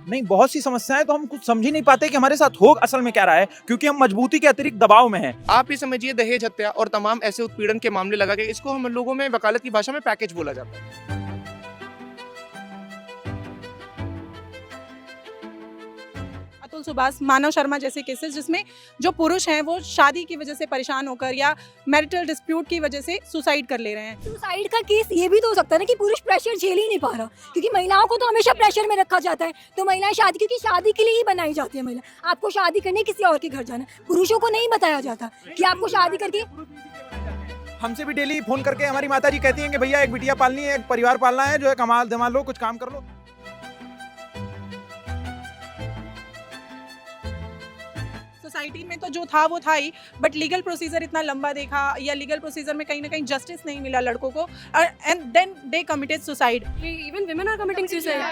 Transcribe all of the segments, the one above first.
नहीं, बहुत सी समस्याएं तो हम कुछ समझ ही नहीं पाते कि हमारे साथ हो असल में क्या रहा है, क्योंकि हम मजबूती के अतिरिक्त दबाव में हैं। आप ये समझिए दहेज हत्या और तमाम ऐसे उत्पीड़न के मामले लगा के इसको हम लोगों में वकालत की भाषा में पैकेज बोला जाता है। अतुल सुभाष, मानव शर्मा जैसे केसेस जिसमें जो पुरुष हैं वो शादी की वजह से परेशान होकर या मैरिटल डिस्प्यूट की वजह से सुसाइड कर ले रहे हैं। सुसाइड का केस ये भी तो हो सकता है ना कि पुरुष प्रेशर झेल ही नहीं पा रहा, क्योंकि महिलाओं को तो हमेशा प्रेशर में रखा जाता है। तो महिलाएं शादी, क्योंकि शादी के लिए ही बनाई जाती है महिला, आपको शादी करनी किसी और के घर जाना, पुरुषों को नहीं बताया जाता कि आपको शादी करके। हमसे भी डेली फोन करके हमारी माता जी कहती हैं कि भैया एक बिटिया पालनी है, एक परिवार पालना है, जो है कमाल धमाल लो, कुछ काम कर लो। सोसाइटी में तो जो था वो था ही, बट लीगल प्रोसीजर इतना लंबा देखा या लीगल प्रोसीजर में कहीं ना कहीं जस्टिस नहीं मिला लड़कों को, and then they committed suicide. Even women are committing suicide.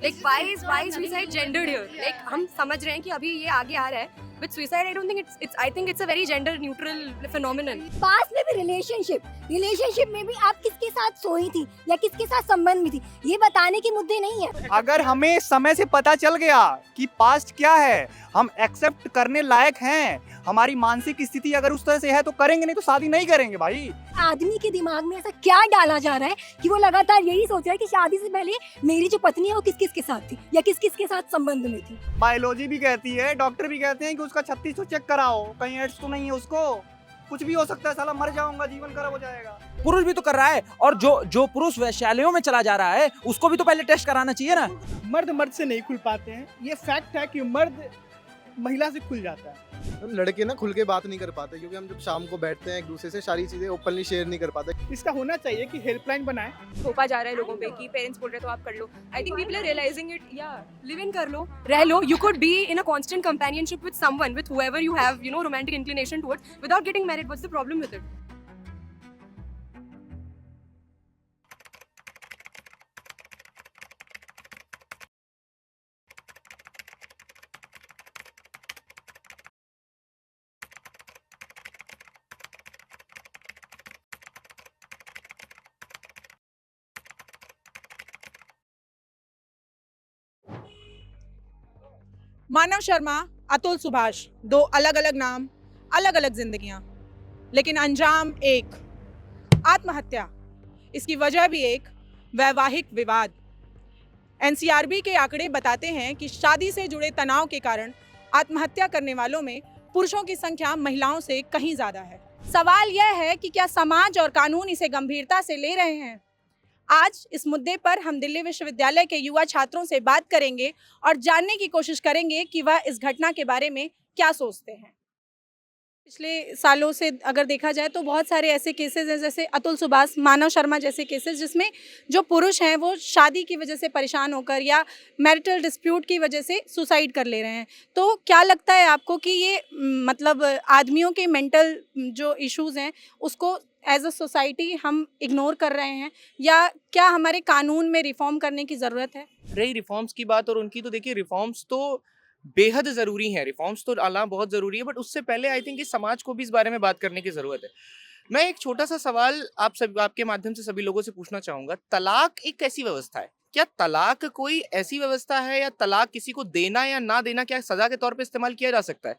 Like why is suicide gendered here? Like हम समझ रहे हैं कि अभी ये आगे आ रहा है, but suicide I don't think I think it's a very gender neutral phenomenon. पास में भी रिलेशनशिप में भी आप किसके साथ सोई थी या किसके साथ संबंध में थी, ये बताने के मुद्दे नहीं है। अगर हमें समय से पता चल गया कि पास्ट क्या है, हम एक्सेप्ट करने लायक हैं, हमारी मानसिक स्थिति अगर उस तरह से है तो करेंगे, नहीं तो शादी नहीं करेंगे भाई। आदमी के दिमाग में ऐसा क्या डाला जा रहा है कि वो लगातार यही सोच रहा है कि शादी से पहले मेरी जो पत्नी है वो किस किस के साथ थी या किस किस के साथ संबंध में थी। बायोलॉजी भी कहती है, डॉक्टर भी कहते हैं कि उसका 3600 चेक कराओ, कहीं एड्स तो नहीं है उसको, कुछ भी हो सकता है, साला मर जाऊंगा, जीवन खराब हो जाएगा। पुरुष भी तो कर रहा है, और जो पुरुष वैश्यालयों में चला जा रहा है उसको भी तो पहले टेस्ट कराना चाहिए ना। मर्द से नहीं खुल पाते हैं, ये फैक्ट है कि मर्द महिला से खुल जाता है। लड़के ना खुल के बात नहीं कर पाते, क्योंकि हम जब शाम को बैठते हैं एक दूसरे से सारी चीजें ओपनली शेयर नहीं कर पाते। इसका होना चाहिए कि हेल्पलाइन बनाए। थोपा जा रहा है लोगों पे कि पेरेंट्स बोल रहे तो आप कर लो। I think people are realizing it. Yeah, live in कर लो, रह लो। You could be in a constant companionship with someone, with whoever you have, you know, romantic inclination towards, without getting married. What's the problem with it? मानव शर्मा, अतुल सुभाष, दो अलग अलग नाम, अलग अलग जिंदगियां, लेकिन अंजाम एक, आत्महत्या। इसकी वजह भी एक, वैवाहिक विवाद। एनसीआरबी के आंकड़े बताते हैं कि शादी से जुड़े तनाव के कारण आत्महत्या करने वालों में पुरुषों की संख्या महिलाओं से कहीं ज्यादा है। सवाल यह है कि क्या समाज और कानून इसे गंभीरता से ले रहे हैं? आज इस मुद्दे पर हम दिल्ली विश्वविद्यालय के युवा छात्रों से बात करेंगे और जानने की कोशिश करेंगे कि वह इस घटना के बारे में क्या सोचते हैं। पिछले सालों से अगर देखा जाए तो बहुत सारे ऐसे केसेस हैं, जैसे अतुल सुभाष, मानव शर्मा जैसे केसेस जिसमें जो पुरुष हैं वो शादी की वजह से परेशान होकर या मैरिटल डिस्प्यूट की वजह से सुसाइड कर ले रहे हैं। तो क्या लगता है आपको कि ये मतलब आदमियों के मेंटल जो इश्यूज़ हैं उसको एज अ सोसाइटी हम इग्नोर कर रहे हैं, या क्या हमारे कानून में रिफॉर्म करने की ज़रूरत है? रही रिफॉर्म्स की बात, और उनकी तो देखिए रिफॉर्म्स तो बेहद ज़रूरी है, रिफॉर्म्स तो आना बहुत ज़रूरी है, बट उससे पहले आई थिंक इस समाज को भी इस बारे में बात करने की ज़रूरत है। मैं एक छोटा सा सवाल आपके माध्यम से सभी लोगों से पूछना चाहूँगा। तलाक एक ऐसी व्यवस्था है, क्या तलाक कोई ऐसी व्यवस्था है, या तलाक किसी को देना या ना देना क्या सज़ा के तौर पे इस्तेमाल किया जा सकता है?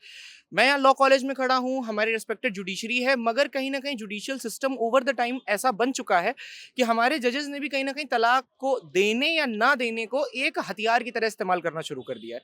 मैं यहाँ लॉ कॉलेज में खड़ा हूँ, हमारी रिस्पेक्टेड जुडिशरी है, मगर कहीं ना कहीं judicial system over the time ऐसा बन चुका है कि हमारे जजेस ने भी कहीं ना कहीं तलाक को देने या ना देने को एक हथियार की तरह इस्तेमाल करना शुरू कर दिया है।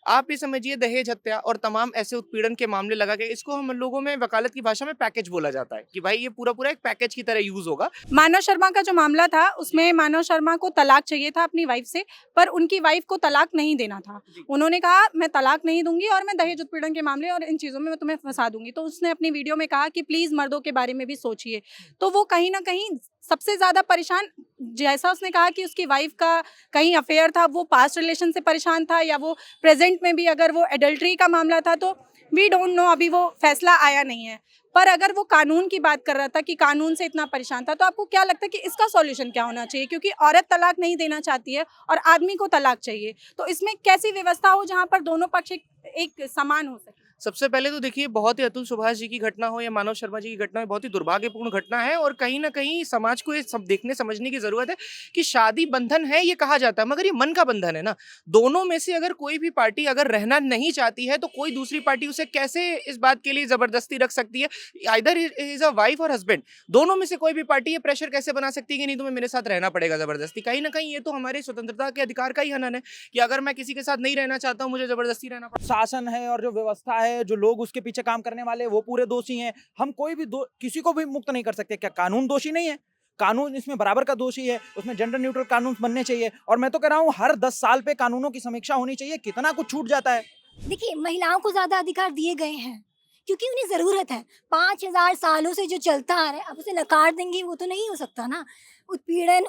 आप ये समझिए दहेज हत्या और तमाम ऐसे उत्पीड़न के मामले लगा के इसको हम लोगों में वकालत की भाषा में पैकेज बोला जाता है कि भाई ये पूरा एक पैकेज की तरह यूज होगा। मानव शर्मा का जो मामला था उसमें मानव शर्मा को तलाक चाहिए था अपनी वाइफ से, पर उनकी वाइफ को तलाक नहीं देना था। उन्होंने कहा मैं तलाक नहीं दूंगी और मैं दहेज उत्पीड़न के मामले और इन चीज़ों में मैं तुम्हें फंसा दूंगी। तो उसने अपनी वीडियो में कहा कि प्लीज़ मर्दों के बारे में भी सोचिए। तो वो कहीं ना कहीं सबसे ज़्यादा परेशान, जैसा उसने कहा कि उसकी वाइफ का कहीं अफेयर था, वो पास्ट रिलेशन से परेशान था, या वो प्रेजेंट में भी अगर वो एडल्ट्री का मामला था, तो वी डोंट नो, अभी वो फैसला आया नहीं है। पर अगर वो कानून की बात कर रहा था कि कानून से इतना परेशान था, तो आपको क्या लगता है कि इसका सॉल्यूशन क्या होना चाहिए? क्योंकि औरत तलाक नहीं देना चाहती है और आदमी को तलाक चाहिए, तो इसमें कैसी व्यवस्था हो जहाँ पर दोनों पक्ष एक समान हो सके? सबसे पहले तो देखिए बहुत ही अतुल सुभाष जी की घटना हो या मानव शर्मा जी की घटना हो, बहुत ही दुर्भाग्यपूर्ण घटना है और कहीं ना कहीं समाज को ये सब देखने समझने की जरूरत है कि शादी बंधन है ये कहा जाता है, मगर ये मन का बंधन है ना। दोनों में से अगर कोई भी पार्टी अगर रहना नहीं चाहती है तो कोई दूसरी पार्टी उसे कैसे इस बात के लिए जबरदस्ती रख सकती है? आइदर इज अ वाइफ और हस्बैंड, दोनों में से कोई भी पार्टी ये प्रेशर कैसे बना सकती है कि नहीं तुम्हें मेरे साथ रहना पड़ेगा जबरदस्ती? कहीं ना कहीं ये तो हमारे स्वतंत्रता के अधिकार का ही हनन है कि अगर मैं किसी के साथ नहीं रहना चाहता हूँ मुझे जबरदस्ती रहना पड़ेगा। शासन है और जो व्यवस्था है, जो लोग उसके पीछे काम करने वाले वो पूरे दोषी हैं। हम कोई भी किसी को भी मुक्त नहीं कर सकते। क्या कानून दोषी नहीं है? कानून इसमें बराबर का दोषी है। उसमें जेंडर न्यूट्रल कानून बनने चाहिए और मैं तो कह रहा हूँ हर 10 साल पे कानूनों की समीक्षा होनी चाहिए। कितना कुछ छूट जाता है। देखिए, महिलाओं को ज्यादा अधिकार दिए गए हैं क्योंकि उन्हें जरूरत है। 5000 सालों से जो चलता आ रहा है, अब उसे नकार देंगे वो तो नहीं हो सकता ना। उत्पीड़न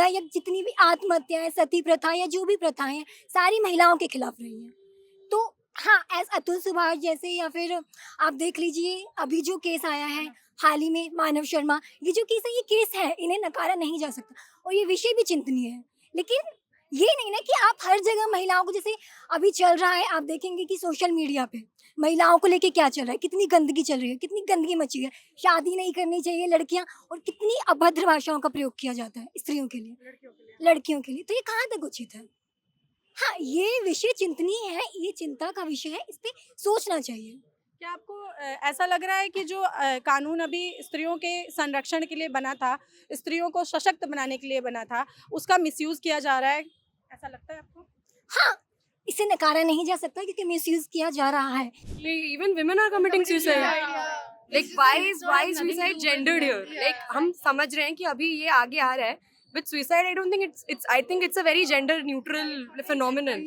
या जितनी भी आत्महत्याएं, सती प्रथा या जो भी प्रथाएं हैं, सारी महिलाओं के खिलाफ रही हैं। तो हाँ, एज अतुल सुभाष जैसे, या फिर आप देख लीजिए अभी जो केस आया है हाल ही में मानव शर्मा, ये जो केस है ये केस है, इन्हें नकारा नहीं जा सकता और ये विषय भी चिंतनीय है। लेकिन ये नहीं ना कि आप हर जगह महिलाओं को, जैसे अभी चल रहा है, आप देखेंगे कि सोशल मीडिया पे महिलाओं को लेके क्या चल रहा है, कितनी गंदगी चल रही है, कितनी गंदगी मची है। शादी नहीं करनी चाहिए लड़कियां, और कितनी अभद्र भाषाओं का प्रयोग किया जाता है स्त्रियों के लिए, लड़कियों के लिए। तो ये कहाँ तक उचित है? हाँ, ये विषय चिंतनीय है, ये चिंता का विषय है, इस पे सोचना चाहिए। क्या आपको ऐसा लग रहा है कि जो कानून अभी स्त्रियों के संरक्षण के लिए बना था, स्त्रियों को सशक्त बनाने के लिए बना था, उसका मिसयूज किया जा रहा है, ऐसा लगता है आपको? हाँ, इसे नकारा नहीं जा सकता क्योंकि मिसयूज किया जा रहा है। Even women are committing suicide. Like why is suicide gendered here? Like हम समझ रहे हैं कि अभी ये आगे आ रहा है, but suicide I don't think I think it's a very gender neutral phenomenon.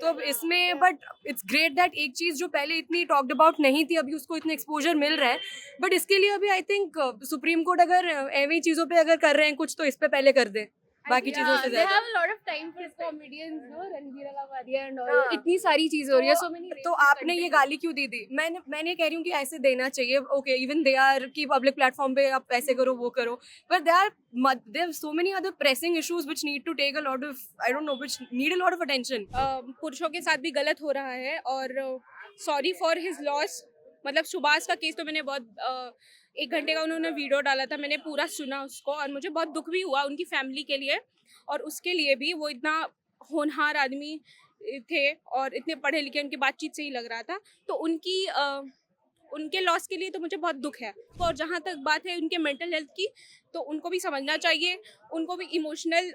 तो अब इसमें but it's great that एक चीज जो पहले इतनी talked about नहीं थी अभी उसको इतना exposure मिल रहा है, but इसके लिए अभी I think सुप्रीम कोर्ट अगर ऐसी चीजों पे अगर कर रहे हैं कुछ तो इस पे पहले कर दे बाकी चीजों से They ज्यादा। have a lot of time for comedians, no? Ranveer Lavadiya and all. इतनी सारी चीजें हो रही है, so many। तो आपने ये गाली क्यों दी थी? मैंने कह रही हूँ कि ऐसे देना चाहिए। ओके, इवन दे आर कि पब्लिक प्लेटफॉर्म पे आप ऐसे करो वो करो, but there are so many other pressing issues which need to take a lot of, I don't know, which need a lot of attention. पुरुषों के साथ भी गलत हो रहा है और सॉरी फॉर हिज लॉस। मतलब सुभाष का केस तो मैंने बहुत 1 घंटे का उन्होंने वीडियो डाला था, मैंने पूरा सुना उसको और मुझे बहुत दुख भी हुआ उनकी फैमिली के लिए और उसके लिए भी। वो इतना होनहार आदमी थे और इतने पढ़े लिखे, उनकी बातचीत से ही लग रहा था। तो उनके लॉस के लिए तो मुझे बहुत दुख है। और जहाँ तक बात है उनके मेंटल हेल्थ की, तो उनको भी समझना चाहिए, उनको भी इमोशनल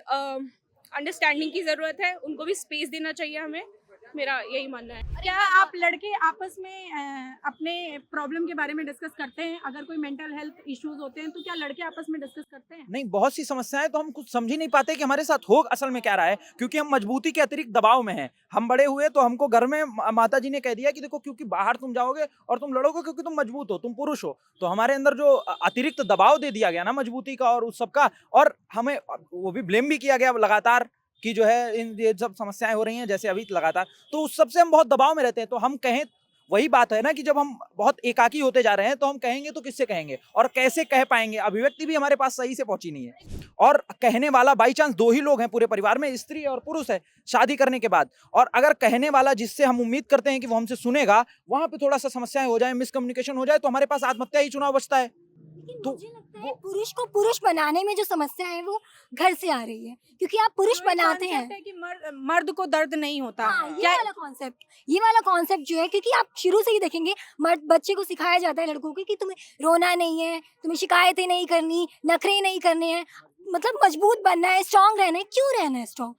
अंडरस्टैंडिंग की ज़रूरत है, उनको भी स्पेस देना चाहिए हमें। मेरा यही मानना है। क्या आप लड़के आपस में अपने प्रॉब्लम के बारे में डिस्कस करते हैं? अगर कोई मेंटल हेल्थ इश्यूज होते हैं तो क्या लड़के आपस में डिस्कस करते हैं? नहीं, बहुत सी समस्याएं तो हम कुछ समझ ही नहीं पाते कि हमारे साथ हो असल में क्या रहा है, क्योंकि हम मजबूती के अतिरिक्त दबाव में हैं। हम बड़े हुए तो हमको घर में माता जी ने कह दिया कि देखो, क्योंकि बाहर तुम जाओगे और तुम लड़ोगे क्योंकि तुम मजबूत हो, तुम पुरुष हो। तो हमारे अंदर जो अतिरिक्त दबाव दे दिया गया ना मजबूती का और उस सब का, और हमें वो भी ब्लेम भी किया गया लगातार कि जो है ये सब समस्याएं हो रही हैं जैसे अभी लगातार, तो उस सब से हम बहुत दबाव में रहते हैं। तो हम कहें, वही बात है ना कि जब हम बहुत एकाकी होते जा रहे हैं तो हम कहेंगे तो किससे कहेंगे और कैसे कह पाएंगे? अभिव्यक्ति भी हमारे पास सही से पहुंची नहीं है। और कहने वाला बाई चांस 2 ही लोग हैं पूरे परिवार में, स्त्री और पुरुष है शादी करने के बाद। और अगर कहने वाला जिससे हम उम्मीद करते हैं कि वो हमसे सुनेगा, वहां पे थोड़ा सा समस्याएं हो जाए, मिसकम्युनिकेशन हो जाए, तो हमारे पास आत्महत्या ही चुनाव बचता है। तो मुझे लगता है पुरुष को पुरुष बनाने में जो समस्या है वो घर से आ रही है, क्योंकि आप पुरुष बनाते हैं कि मर्द को दर्द नहीं होता। हाँ, ये वाला कॉन्सेप्ट जो है, क्योंकि आप शुरू से ही देखेंगे मर्द बच्चे को सिखाया जाता है लड़कों को कि तुम्हें रोना नहीं है, तुम्हें शिकायतें नहीं करनी, नखरे नहीं करने हैं, मतलब मजबूत बनना है, स्ट्रांग रहना है। क्यों रहना है स्ट्रांग?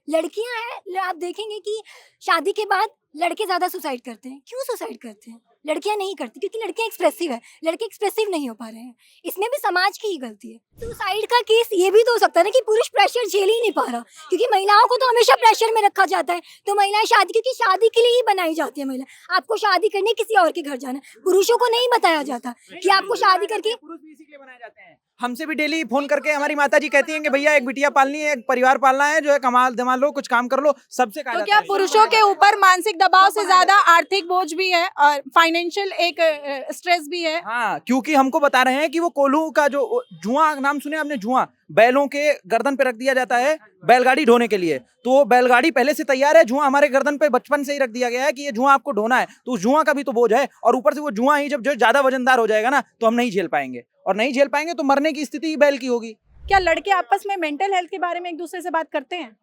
लड़कियां हैं, आप देखेंगे कि शादी के बाद लड़के ज्यादा सुसाइड करते हैं। क्यों सुसाइड करते हैं? लड़कियां नहीं करती क्योंकि लड़कियां एक्सप्रेसिव है, लड़के एक्सप्रेसिव नहीं हो पा रहे हैं। इसमें भी समाज की ही गलती है। सुसाइड का केस ये भी तो हो सकता है ना कि पुरुष प्रेशर झेल ही नहीं पा रहा, क्योंकि महिलाओं को तो हमेशा प्रेशर में रखा जाता है। तो महिलाएं क्योंकि शादी के लिए ही बनाई जाती है। महिला, आपको शादी करनी किसी और के घर जाना, पुरुषों को नहीं बताया जाता कि आपको शादी करके। पुरुष भी इसी के लिए बनाए जाते हैं। हमसे भी डेली फोन करके हमारी माता जी कहती हैं कि भैया एक बिटिया पालनी है, एक परिवार पालना है, जो है कमाल धमाल लो, कुछ काम कर लो, सबसे कहा तो जाता क्या है। पुरुषों के ऊपर मानसिक मानसिक दबाव से ज्यादा आर्थिक बोझ भी है और फाइनेंशियल एक स्ट्रेस भी है। हाँ, क्योंकि हमको बता रहे हैं कि वो कोल्हू का जो जुआ, नाम सुने आपने? जुआ बैलों के गर्दन पे रख दिया जाता है बैलगाड़ी ढोने के लिए। तो वो बैलगाड़ी पहले से तैयार है, जुआ हमारे गर्दन पे बचपन से ही रख दिया गया है कि ये जुआ आपको ढोना है। तो उस जुआ का भी तो बोझ है, और ऊपर से वो जुआ ही जब जो ज्यादा वजनदार हो जाएगा ना, तो हम नहीं झेल पाएंगे, और नहीं झेल पाएंगे तो मरने की स्थिति ही बैल की होगी। क्या लड़के आपस में मेंटल हेल्थ के बारे में एक दूसरे से बात करते हैं?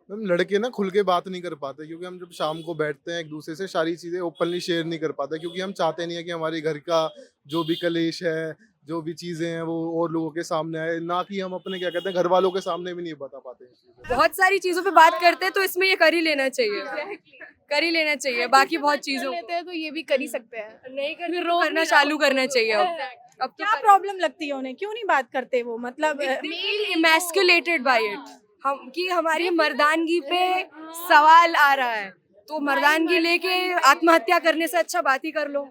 मैम लड़के ना खुल के बात नहीं कर पाते, क्योंकि हम जब शाम को बैठते हैं एक दूसरे से सारी चीज़ें ओपनली शेयर नहीं कर पाते, क्योंकि हम चाहते नहीं है कि हमारे घर का जो भी कलेश है, जो भी चीज़ें हैं, वो और लोगों के सामने आए, ना कि हम अपने क्या कहते हैं घर वालों के सामने भी नहीं बता पाते हैं इस चीज़ को। बहुत सारी चीजों पे बात करते हैं तो इसमें ये कर ही लेना चाहिए, कर ही लेना चाहिए। बाकी बहुत चीजों लेते हैं तो ये भी कर ही सकते हैं। नहीं करना चालू करना चाहिए अब क्या प्रॉब्लम लगती है उन्हें, क्यों नहीं बात करते वो? मतलब फील इमैस्कुलेटेड बाय इट, हम कि हमारी मर्दानगी पे सवाल आ रहा है, तो मर्दानगी लेके आत्महत्या करने से अच्छा बात ही कर लो।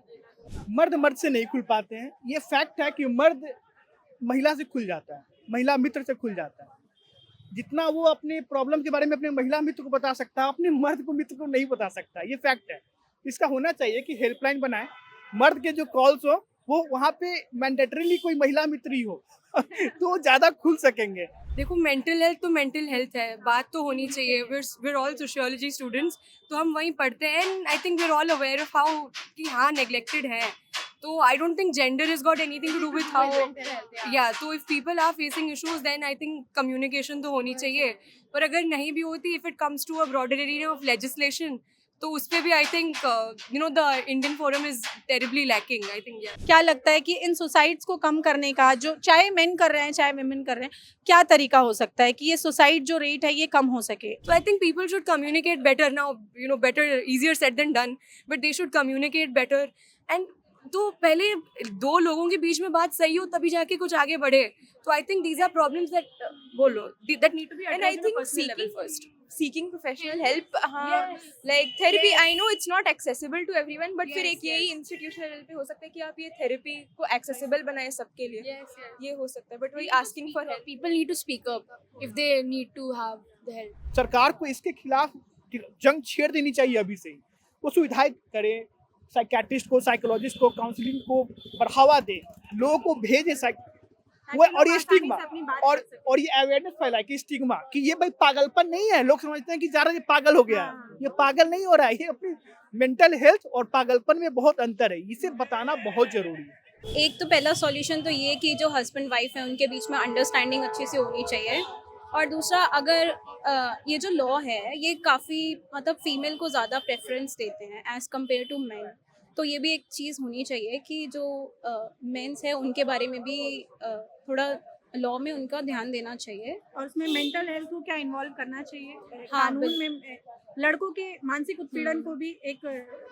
मर्द मर्द से नहीं खुल पाते हैं, ये फैक्ट है कि मर्द महिला से खुल जाता है, महिला मित्र से खुल जाता है। जितना वो अपने प्रॉब्लम के बारे में अपने महिला मित्र को बता सकता है, अपने मर्द को मित्र को नहीं बता सकता, ये फैक्ट है। इसका होना चाहिए कि हेल्पलाइन बनाए, मर्द के जो कॉल्स हो वो वहाँ पे मैंडेटरीली कोई महिला मित्र ही हो तो वो ज़्यादा खुल सकेंगे। देखो मेंटल हेल्थ तो मेंटल हेल्थ है, बात तो होनी चाहिए। वीर ऑल सोशियोलॉजी स्टूडेंट्स, तो हम वहीं पढ़ते हैं and I think we are all aware of how कि हाँ नेग्लेक्टेड है। तो I don't think gender is got anything to do with how, या तो if people are facing issues then I think communication तो होनी चाहिए। पर अगर नहीं भी होती, if it comes to a broader area of legislation, तो उस पे भी I think you know the Indian forum is terribly lacking I think. क्या लगता है कि इन सुसाइड्स को कम करने का, जो चाहे मेन कर रहे हैं चाहे वुमेन कर रहे हैं, क्या तरीका हो सकता है कि ये सुसाइड जो रेट है ये कम हो सके? So I think people should communicate better now, you know, better, easier said than done, but they should communicate better. And तो पहले दो लोगों के बीच में बात सही हो तभी जाके कुछ आगे बढ़े। तो I think these are problems that बोलो that need to be And I addressed at a think personal level first. seeking professional help, हाँ, like therapy, I know it's not accessible to everyone, but फिर एक यही institutional level पे हो सकता है कि आप ये therapy को accessible बनाए सबके लिए, ये हो सकता है, but वही asking for help. People need to speak up if they need to have the help. सरकार को इसके खिलाफ जंग छेड़ देनी चाहिए अभी से ही। वो सुविधाएं करे, साइकेट्रिस्ट को, साइकोलॉजिस्ट को, काउंसलिंग को बढ़ावा दे, लोगों को भेजे वो, और ये स्टिग्मा और ये अवेयरनेस फैलाए कि स्टिग्मा कि ये भाई पागलपन नहीं है। लोग समझते हैं कि ज़्यादा ये पागल हो गया है, ये पागल नहीं हो रहा है, ये अपनी मेंटल हेल्थ और पागलपन में बहुत अंतर है, इसे बताना बहुत जरूरी है। एक तो पहला सॉल्यूशन तो ये कि जो हस्बैंड वाइफ है उनके बीच में अंडरस्टैंडिंग अच्छे से होनी चाहिए, और दूसरा अगर ये जो लॉ है ये काफ़ी मतलब फीमेल को ज़्यादा प्रेफरेंस देते हैं एज़ कम्पेयर टू मेन, तो ये भी एक चीज़ होनी चाहिए कि जो मेंस है उनके बारे में भी थोड़ा लॉ में उनका ध्यान देना चाहिए। और उसमें मेंटल हेल्थ को क्या इन्वॉल्व करना चाहिए? हाँ, कानून में लड़कों के मानसिक उत्पीड़न को भी एक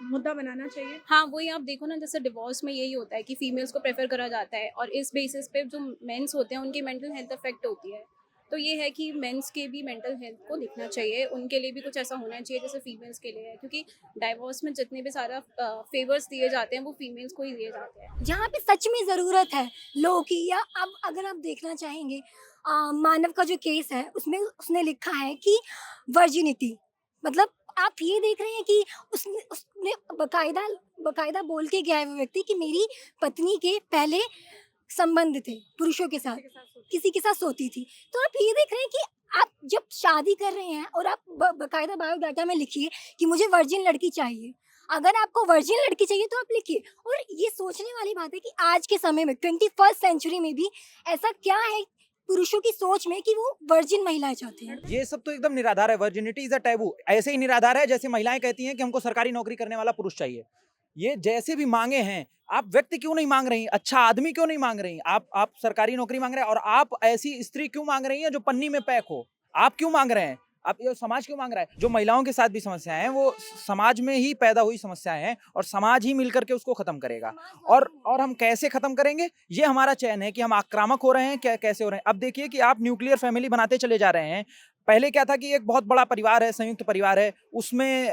मुद्दा बनाना चाहिए। हाँ, वही आप देखो ना, जैसे डिवोर्स में यही होता है कि फीमेल्स को प्रेफर करा जाता है, और इस बेसिस पे जो मेंस होते हैं उनकी मेंटल हेल्थ अफेक्ट होती है। तो ये है कि मेंस के भी मेंटल हेल्थ को देखना चाहिए, उनके लिए भी कुछ ऐसा होना चाहिए जैसे फीमेल्स के लिए है, क्योंकि डाइवोर्स में जितने भी सारा फेवर्स दिए जाते हैं वो फीमेल्स को ही दिए जाते हैं। जहाँ पे सच में ज़रूरत है लॉ की, या अब अगर आप देखना चाहेंगे मानव का जो केस है उसमें उसने लिखा है कि वर्जिनिटी, मतलब आप ये देख रहे हैं कि उसने बकायदा बोल के गया है वो व्यक्ति कि मेरी पत्नी के पहले संबंध थे पुरुषों के साथ, किसी के साथ सोती थी। तो आप ये देख रहे हैं कि आप जब शादी कर रहे हैं और आप बकायदा बायोडाटा में लिखिए कि मुझे वर्जिन लड़की चाहिए। अगर आपको वर्जिन लड़की चाहिए तो आप लिखिए। और ये सोचने वाली बात है कि आज के समय में 21st सेंचुरी में भी ऐसा क्या है पुरुषों की सोच में कि वो वर्जिन महिलाएं चाहते हैं। ये सब तो एकदम निराधार है। Virginity is a taboo. ऐसे ही निराधार है जैसे महिलाएं कहती हैं कि हमको सरकारी नौकरी करने वाला पुरुष चाहिए। ये जैसे भी मांगे हैं, आप व्यक्ति क्यों नहीं मांग रही, अच्छा आदमी क्यों नहीं मांग रही? आप सरकारी नौकरी मांग रहे हैं, और आप ऐसी स्त्री क्यों मांग रही हैं जो पन्नी में पैक हो? आप क्यों मांग रहे हैं? आप ये समाज क्यों मांग रहा है? जो महिलाओं के साथ भी समस्याएं हैं वो समाज में ही पैदा हुई समस्याएं हैं, और समाज ही मिलकर के उसको खत्म करेगा। और हम कैसे खत्म करेंगे, ये हमारा चयन है कि हम आक्रामक हो रहे हैं कैसे हो रहे हैं। अब देखिए कि आप न्यूक्लियर फैमिली बनाते चले जा रहे हैं। पहले क्या था कि एक बहुत बड़ा परिवार है, संयुक्त परिवार है, उसमें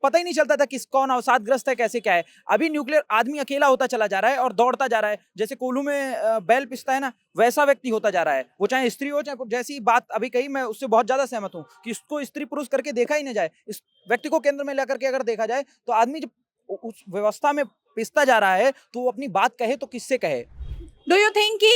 पता ही नहीं चलता था किस कौन अवसादग्रस्त है कैसे क्या है। अभी न्यूक्लियर आदमी अकेला होता चला जा रहा है और दौड़ता जा रहा है, जैसे कोल्हू में बैल पिसता है ना, वैसा व्यक्ति होता जा रहा है। वो चाहे स्त्री हो चाहे, जैसी बात अभी कही मैं उससे बहुत ज्यादा सहमत हूँ कि इसको स्त्री पुरुष करके देखा ही नहीं जाए, इस व्यक्ति को केंद्र में लेकर के अगर देखा जाए तो आदमी जब उस व्यवस्था में पिसता जा रहा है तो वो अपनी बात कहे तो किससे कहे। डू यू थिंक कि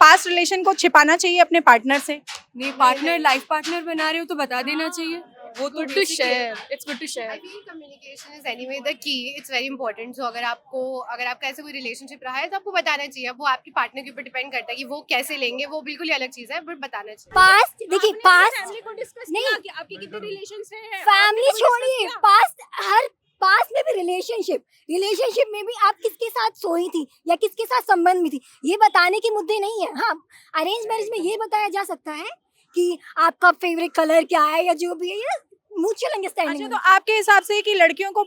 पास्ट रिलेशन को छिपाना चाहिए अपने पार्टनर से? नहीं, पार्टनर लाइफ पार्टनर बना रहे हो तो बता देना चाहिए। वो तो Good to share. It's good to share. I feel communication is anyway the key. It's very important. So अगर आपका ऐसा कोई रिलेशनशिप रहा है तो आपको बताना चाहिए। अब वो आपके पार्टनर के ऊपर डिपेंड करता है कि वो कैसे लेंगे, वो बिल्कुल ही अलग चीज़ है, बट बताना चाहिए। पास्ट देखिए, पास्ट फैमिली को डिस्कस नहीं, कि आपके कितने रिलेशंस हैं, फैमिली छोड़िए, पास्ट में भी रिलेशनशिप में भी आप किसके साथ सोई थी या किसके साथ संबंध में थी, ये बताने के मुद्दे नहीं है। हाँ, अरेंज मैरिज में ये बताया जा सकता है कि आपका फेवरेट कलर क्या है या जो भी है, ये म्यूचुअल अंडरस्टैंडिंग। अच्छा, तो आपके हिसाब से कि लड़कियों को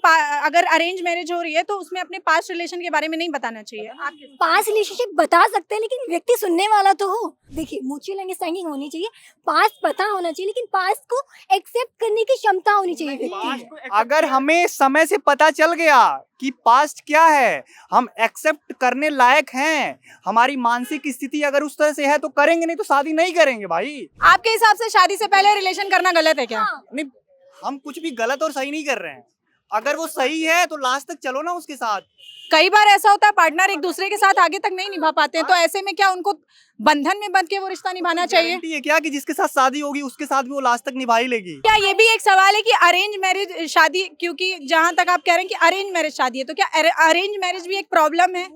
अगर अरेंज मैरिज हो रही है तो उसमें अपने पास्ट रिलेशन के बारे में नहीं बताना चाहिए? पास्ट रिलेशनशिप बता सकते हैं लेकिन व्यक्ति सुनने वाला तो हो। देखिए, म्यूचुअल अंडरस्टैंडिंग होनी चाहिए, पास्ट पता होना चाहिए, लेकिन पास्ट को एक्सेप्ट करने की क्षमता होनी चाहिए व्यक्ति में। अगर हमें समय से पता चल गया कि पास्ट क्या है, हम एक्सेप्ट करने लायक हैं, हमारी मानसिक स्थिति अगर उस तरह से है तो करेंगे, नहीं तो शादी नहीं करेंगे भाई। आपके हिसाब से शादी से पहले रिलेशन करना गलत है क्या? नहीं, हम कुछ भी गलत और सही नहीं कर रहे हैं। अगर वो सही है तो लास्ट तक चलो ना उसके साथ। कई बार ऐसा होता है पार्टनर एक दूसरे के साथ आगे तक नहीं निभा पाते हैं, तो ऐसे में क्या उनको बंधन में बंध के वो रिश्ता निभाना चाहिए? गारंटी है क्या कि जिसके साथ शादी होगी उसके साथ भी वो लास्ट तक निभा ही लेगी? क्या ये भी एक सवाल है कि अरेंज मैरिज शादी, क्योंकि जहां तक आप कह रहे हैं कि अरेंज मैरिज शादी है, तो क्या अरेंज मैरिज भी एक प्रॉब्लम है?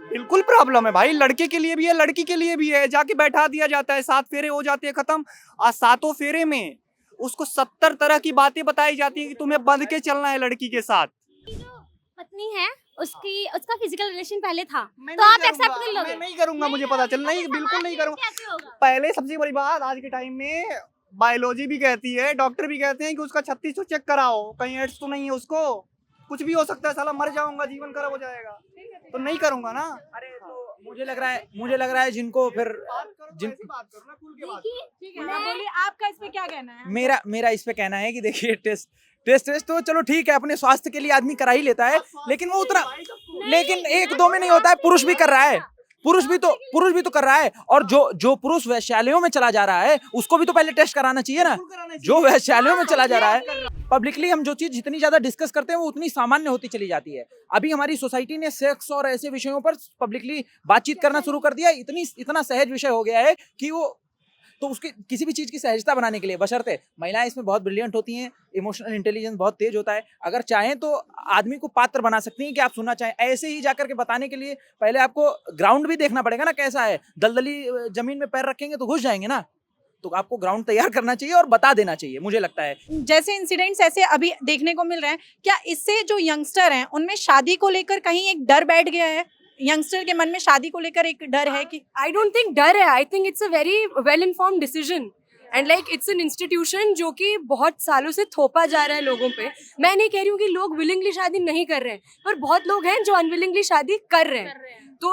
बिल्कुल प्रॉब्लम है भाई, लड़के के लिए भी है लड़की के लिए भी है। जाके बैठा दिया जाता है, 7 फेरे हो जाते हैं खत्म, और 7 फेरे में उसको 70 तरह की बातें बताई जाती है कि तुम्हें बंध के चलना है लड़की के साथ। पत्नी है उसका फिजिकल रिलेशन पहले था, मैं तो नहीं आप करूंगा, एक्सेप्ट कर लोगे? मैं नहीं करूंगा, मुझे पता चल नहीं, बिल्कुल नहीं करूंगा। कैसे होगा? पहले सबसे बड़ी बात, आज के टाइम में बायोलॉजी भी कहती है, डॉक्टर भी कहते हैं कि उसका 36 चेक कराओ, कहीं एड्स तो नहीं है उसको, कुछ भी हो सकता है, साला मर जाऊंगा, जीवन खराब हो जाएगा, तो नहीं करूंगा ना। अरे तो मुझे लग रहा है जिनको फिर बात करो ना, खुल के बात करो। ठीक है, बोलिए आपका इस पे क्या कहना है? मेरा इस पे कहना है कि देखिए, टेस्ट तो चलो ठीक है, अपने स्वास्थ्य के लिए आदमी करा ही लेता है, लेकिन वो उतना, लेकिन 1-2 में नहीं होता है। पुरुष भी कर रहा है, पुरुष भी तो कर रहा है, और जो पुरुष वैश्यालयों में चला जा रहा है उसको भी तो पहले टेस्ट कराना चाहिए ना। जो वैश्यालयों में चला जा रहा है, पब्लिकली हम जो चीज जितनी ज्यादा डिस्कस करते हैं वो उतनी सामान्य होती चली जाती है। अभी हमारी सोसाइटी ने सेक्स और ऐसे विषयों पर पब्लिकली बातचीत करना शुरू कर दिया, इतना सहज विषय हो गया है कि वो, तो उसके किसी भी चीज की सहजता बनाने के लिए, बशर्ते महिलाएं इसमें बहुत ब्रिलियंट होती हैं, इमोशनल इंटेलिजेंस बहुत तेज होता है, अगर चाहें तो आदमी को पात्र बना सकती हैं कि आप सुनना चाहें। ऐसे ही जाकर के बताने के लिए पहले आपको ग्राउंड भी देखना पड़ेगा ना, कैसा है, दलदली जमीन में पैर रखेंगे तो घुस जाएंगे ना, तो आपको ग्राउंड तैयार करना चाहिए और बता देना चाहिए, मुझे लगता है। जैसे इंसिडेंट्स ऐसे अभी देखने को मिल रहे हैं, क्या इससे जो यंगस्टर हैं उनमें शादी को लेकर कहीं एक डर बैठ गया है? यंगस्टर के मन में शादी को लेकर एक डर है कि? I don't think डर है, I think it's a very well informed decision and like it's an institution जो कि बहुत सालों से थोपा जा रहा है लोगों पे। मैं नहीं कह रही हूँ कि लोग willingly शादी नहीं कर रहे हैं, पर बहुत लोग हैं जो unwillingly शादी कर रहे हैं। तो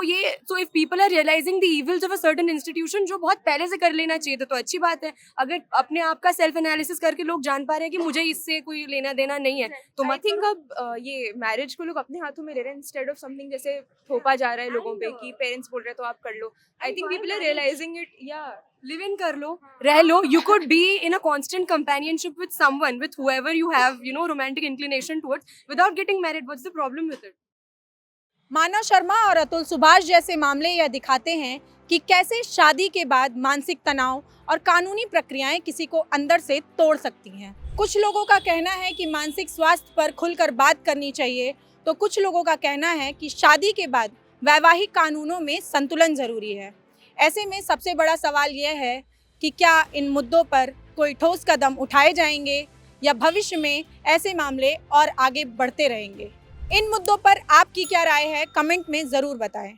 if people are realizing the evils of a certain institution, जो बहुत पहले से कर लेना चाहिए तो अच्छी बात है। अगर अपने आप का सेल्फ एनालिसिस करके लोग जान पा रहे हैं कि मुझे इससे कोई लेना देना नहीं है, तो आई थिंक अब ये मैरिज को लोग अपने हाथों में ले रहे हैं इंस्टेड ऑफ समथिंग जैसे थोपा जा रहा है लोगों पे कि पेरेंट्स बोल रहे हैं तो आप कर लो। I think people are realising it, या लिव इन कर लो, रह लो। You could be in a constant companionship with someone, with whoever you have, romantic inclination towards, without getting married. What's the problem with it? मानव शर्मा और अतुल सुभाष जैसे मामले यह दिखाते हैं कि कैसे शादी के बाद मानसिक तनाव और कानूनी प्रक्रियाएं किसी को अंदर से तोड़ सकती हैं। कुछ लोगों का कहना है कि मानसिक स्वास्थ्य पर खुलकर बात करनी चाहिए, तो कुछ लोगों का कहना है कि शादी के बाद वैवाहिक कानूनों में संतुलन जरूरी है। ऐसे में सबसे बड़ा सवाल यह है कि क्या इन मुद्दों पर कोई ठोस कदम उठाए जाएंगे या भविष्य में ऐसे मामले और आगे बढ़ते रहेंगे। इन मुद्दों पर आपकी क्या राय है, कमेंट में ज़रूर बताएं।